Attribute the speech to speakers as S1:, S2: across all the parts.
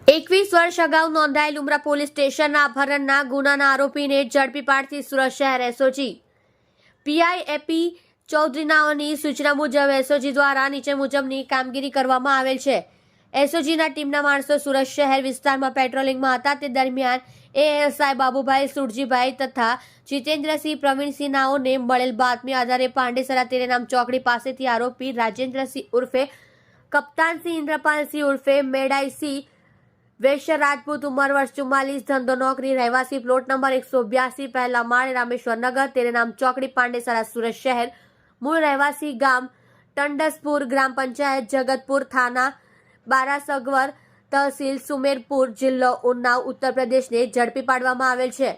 S1: 21 વર્ષ અગાઉ નોંધાયેલ ઉમરા પોલીસ સ્ટેશનના અપહરણના ગુનાના આરોપીને ઝડપી પાડતી સુરત શહેર એસઓજી પીઆઈ ચૌધરીનાઓની સૂચના મુજબ એસઓજી દ્વારા નીચે મુજબની કામગીરી કરવામાં આવેલ છે। એસઓજીના ટીમના માણસો સુરત શહેર વિસ્તારમાં પેટ્રોલિંગમાં હતા તે દરમિયાન એએસઆઈ બાબુભાઈ સુરજીભાઈ તથા જીતેન્દ્રસિંહ પ્રવીણસિંહ નાઓને મળેલ બાતમી આધારે પાંડેસરા તેરેનામ ચોકડી પાસેથી આરોપી રાજેન્દ્રસિંહ ઉર્ફે કપ્તાનસિંહ ઇન્દ્રપાલસિંહ ઉર્ફે મેડાઈસિંહ વૈશ્ય રાજપૂત ઉંમર વર્ષ 44 ધંધો નોકરી રહેવાસી પ્લોટ નંબર 182 પહેલા માળ રામેશ્વર નગર તેરેનામ ચોકડી પાંડેસરા સુરત શહેર મૂળ રહેવાસી ગામ ટંડસપુર ગ્રામ પંચાયત જગતપુર થાના બારાસગવર તहसील સુમેરપુર જિલ્લો ઉન્નાવ ઉત્તર પ્રદેશને ઝડપી પાડવામાં આવેલ છે।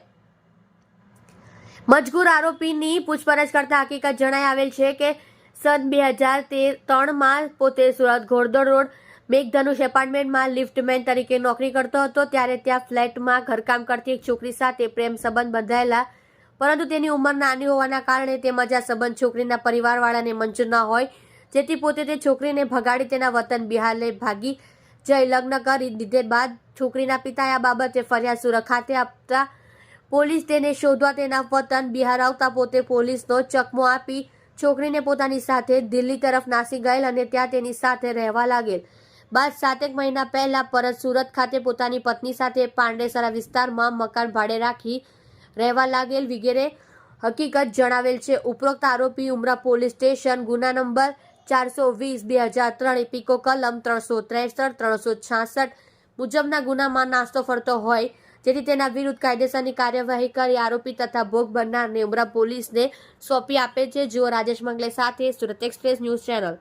S1: મજકૂર આરોપીની પૂછપરછ કરતા હકીકત જણાઈ આવેલ છે કે સન 2013 પોતે સુરત ઘોડદોડ રોડ મેઘધનુષ એપાર્ટમેન્ટમાં લિફ્ટમેન તરીકે નોકરી કરતો હતો ત્યારે ત્યાં ફ્લેટમાં ઘરકામ કરતી એક છોકરી સાથે પ્રેમ સંબંધ બંધાયેલા, પરંતુ તેની ઉંમર નાની હોવાના કારણે તેમજ આ સંબંધ છોકરીના પરિવારવાળાને મંજૂર ન હોય, જેથી પોતે તે છોકરીને ભગાડી તેના વતન બિહાર લઈ ભાગી જઈ લગ્ન કરી દીધે બાદ છોકરીના પિતાએ આ બાબતે ફરિયાદ સુરત ખાતે આપતા પોલીસ તેને શોધવા તેના વતન બિહાર આવતા પોતે પોલીસનો ચકમો આપી છોકરીને પોતાની સાથે દિલ્હી તરફ નાસી ગયેલ અને ત્યાં તેની સાથે રહેવા લાગેલ। બાદ 7 મહિના પહેલા પરત સુરત ખાતે પોતાની પત્ની સાથે પાંડેસરા વિસ્તારમાં મકાન ભાડે રાખી રહેવા લાગેલ વગેરે હકીકત જણાવેલ છે। ઉપરોક્ત આરોપી ઉમરા પોલીસ સ્ટેશન ગુના નંબર 420/2003 ઇપિકો કલમ 363 366 મુજબના ગુનામાં નાસ્તો ફરતો હોય, જેથી તેના વિરુદ્ધ કાયદેસરની કાર્યવાહી કરી આરોપી તથા ભોગ બનનારને ઉમરા પોલીસને સોંપી આપે છે। જુઓ રાજેશ મંગલે સાથે સુરત એક્સપ્રેસ ન્યૂઝ ચેનલ।